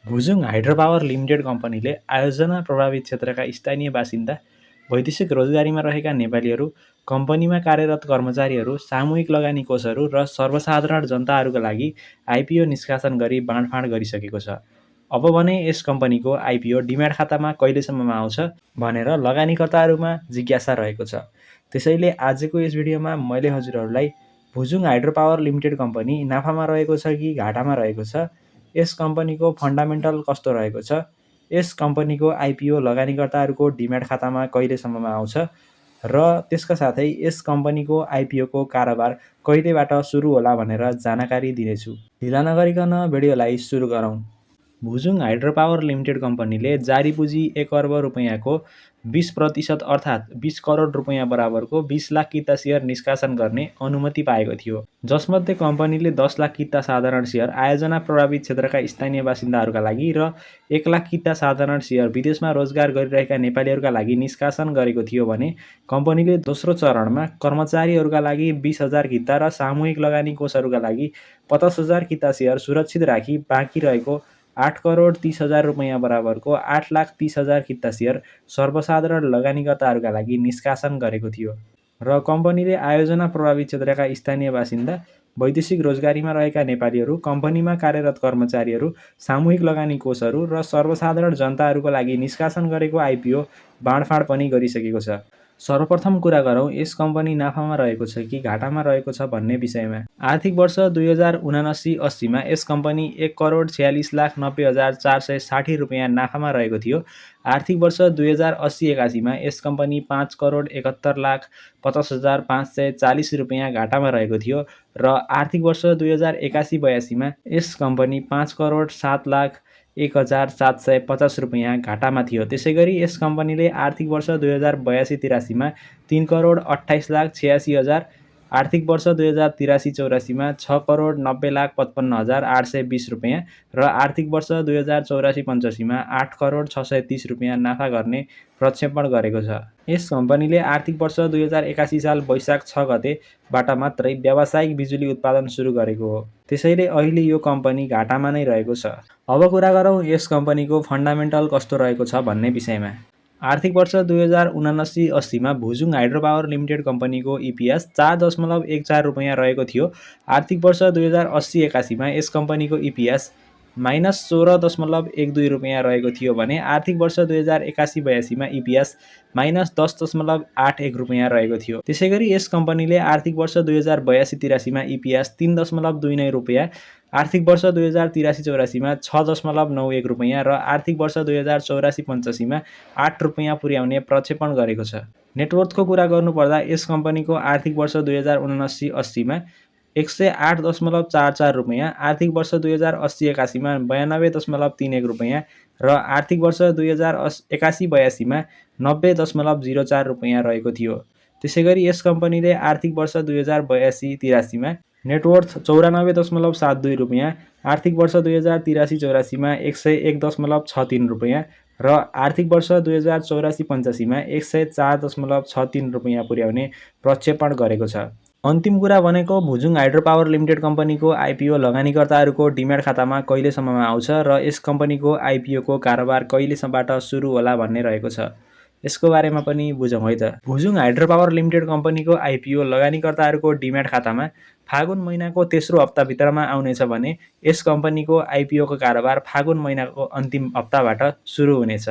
Bhujung hydro power limited कम्पनीले आयोजना प्रभावित क्षेत्रका स्थानीय बासिन्दा, वैदेशिक रोजगारीमा रहेका नेपालीहरू, कम्पनीमा कार्यरत कर्मचारीहरू, सामूहिक लगानी कोषहरू र सर्वसाधारण जनताहरूका लागि आइपिओ निष्कासन गरी बाँडफाँड गरिसकेको छ। अब भने यस कम्पनीको आइपिओ डिम्याट खातामा कहिलेसम्ममा आउँछ भनेर लगानीकर्ताहरूमा जिज्ञासा रहेको छ। त्यसैले आजको यस भिडियोमा मैले हजुरहरूलाई Bhujung hydro power limited company नाफामा रहेको छ कि घाटामा रहेको छ, यस कम्पनीको फन्डामेन्टल कस्तो रहेको छ, यस कम्पनीको आइपिओ लगानीकर्ताहरूको डिम्याट खातामा कहिलेसम्ममा आउँछ र त्यसका साथै यस कम्पनीको आइपिओको कारोबार कहिलेबाट सुरु होला भनेर जानकारी दिनेछु। ढिला नगरिकन भिडियोलाई सुरु गरौँ। भुजुङ हाइड्रो पावर लिमिटेड कम्पनीले जारी पुँजी 1 अर्ब रुपैयाँको 20% अर्थात् 20 करोड रुपैयाँ बराबरको 20 लाख किता सेयर निष्कासन गर्ने अनुमति पाएको थियो, जसमध्ये कम्पनीले 10 लाख किता साधारण सेयर आयोजना प्रभावित क्षेत्रका स्थानीय बासिन्दाहरूका लागि र 1 लाख किता साधारण सेयर विदेशमा रोजगार गरिरहेका नेपालीहरूका लागि निष्कासन गरेको थियो भने कम्पनीले दोस्रो चरणमा कर्मचारीहरूका लागि 20,000 किता र सामूहिक लगानी कोषहरूका लागि 50,000 किता सेयर सुरक्षित राखी बाँकी रहेको 8 करोड 30,000 रुपैयाँ बराबरको 8,30,000 किता सेयर सर्वसाधारण लगानीकर्ताहरूका लागि निष्कासन गरेको थियो र कम्पनीले आयोजना प्रभावित क्षेत्रका स्थानीय बासिन्दा, वैदेशिक रोजगारीमा रहेका नेपालीहरू, कम्पनीमा कार्यरत कर्मचारीहरू, सामूहिक लगानी कोषहरू र सर्वसाधारण जनताहरूको लागि निष्कासन गरेको आइपिओ बाँडफाँड पनि गरिसकेको छ। सर्वप्रथम कुरा गरौँ यस कम्पनी नाफामा रहेको छ कि घाटामा रहेको छ भन्ने विषयमा। आर्थिक वर्ष 2079-80 मा यस कम्पनी 1 करोड 46,90,460 रुपैयाँ नाफामा रहेको थियो। आर्थिक वर्ष 2080-81 मा यस कम्पनी 5 करोड 71,50,540 रुपैयाँ घाटामा रहेको थियो र आर्थिक वर्ष 2081-82 मा यस कम्पनी 5 करोड 7,01,750 रुपैयाँ घाटामा थियो। त्यसैगरी यस कम्पनीले आर्थिक वर्ष 2082-83 मा 3 करोड 28,86,000, आर्थिक वर्ष 2083-84 मा 6 करोड 90,55,820 रुपैयाँ र आर्थिक वर्ष 2084-85 मा 8 करोड 630 रुपैयाँ नाफा गर्ने प्रक्षेपण गरेको छ। यस कम्पनीले आर्थिक वर्ष 2081 साल वैशाख 6 गतेबाट मात्रै व्यावसायिक बिजुली उत्पादन सुरु गरेको हो। त्यसैले अहिले यो कम्पनी घाटामा नै रहेको छ। अब कुरा गरौँ यस कम्पनीको फन्डामेन्टल कस्तो रहेको छ भन्ने विषयमा। आर्थिक वर्ष 2079-80 मा भुजुङ हाइड्रो पावर लिमिटेड कम्पनीको इपिएस 4.14 रुपैयाँ रहेको थियो। आर्थिक वर्ष 2080-81 मा यस कम्पनीको इपिएस -16.12 रुपैयाँ रहेको थियो भने आर्थिक वर्ष 2081-82 मा इपिएस -10.81 रुपैयाँ रहेको थियो। त्यसैगरी यस कम्पनीले आर्थिक वर्ष 2082-83 मा इपिएस 3.29 रुपैयाँ, आर्थिक वर्ष 2083-84 मा 6.91 रुपैयाँ र आर्थिक वर्ष 2084-85 मा 8 रुपैयाँ पुर्याउने प्रक्षेपण गरेको छ। नेटवर्थको कुरा गर्नुपर्दा यस कम्पनीको आर्थिक वर्ष 2079-80 मा 108.44 रुपैयाँ, आर्थिक वर्ष 2080-81 मा 92.31 रुपैयाँ र आर्थिक वर्ष 2081-82 मा 90.04 रुपैयाँ रहेको थियो। त्यसैगरी यस कम्पनीले आर्थिक वर्ष 2082-83 मा नेटवर्थ 94.72 रुपैयाँ, आर्थिक वर्ष 2083-84 मा 101.63 रुपैयाँ र आर्थिक वर्ष 2084-85 मा 104.63 रुपैयाँ पुर्याउने प्रक्षेपण गरेको छ। अन्तिम कुरा भनेको भुजुङ हाइड्रो पावर लिमिटेड कम्पनीको आइपिओ लगानीकर्ताहरूको डिम्याट खातामा कहिलेसम्ममा आउँछ र यस कम्पनीको आइपिओको कारोबार कहिलेसम्मबाट सुरु होला भन्ने रहेको छ। यसको बारेमा पनि बुझौँ है त। भुजुङ हाइड्रो पावर लिमिटेड कम्पनीको आइपिओ लगानीकर्ताहरूको डिम्याट खातामा फागुन महिनाको तेस्रो हप्ताभित्रमा आउनेछ भने यस कम्पनीको आइपिओको कारोबार फागुन महिनाको अन्तिम हप्ताबाट सुरु हुनेछ।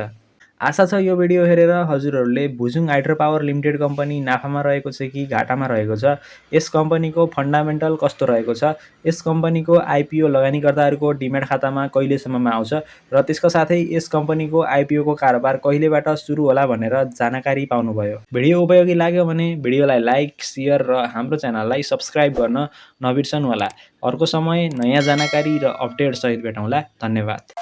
आशा छ यो भिडियो हेरेर हजुरहरूले Bhujung hydro power limited company नाफामा रहेको छ कि घाटामा रहेको छ, यस कम्पनीको फन्डामेन्टल कस्तो रहेको छ, यस कम्पनीको आइपिओ लगानीकर्ताहरूको डिम्याट खातामा कहिलेसम्ममा आउँछ र त्यसका साथै यस कम्पनीको आइपिओको कारोबार कहिलेबाट सुरु होला भनेर जानकारी पाउनुभयो। भिडियो उपयोगी लाग्यो भने भिडियोलाई लाइक, सेयर र हाम्रो च्यानललाई सब्स्क्राइब गर्न नबिर्सनुहोला। अर्को समय नयाँ जानकारी र अपडेट सहित भेटौँला। धन्यवाद।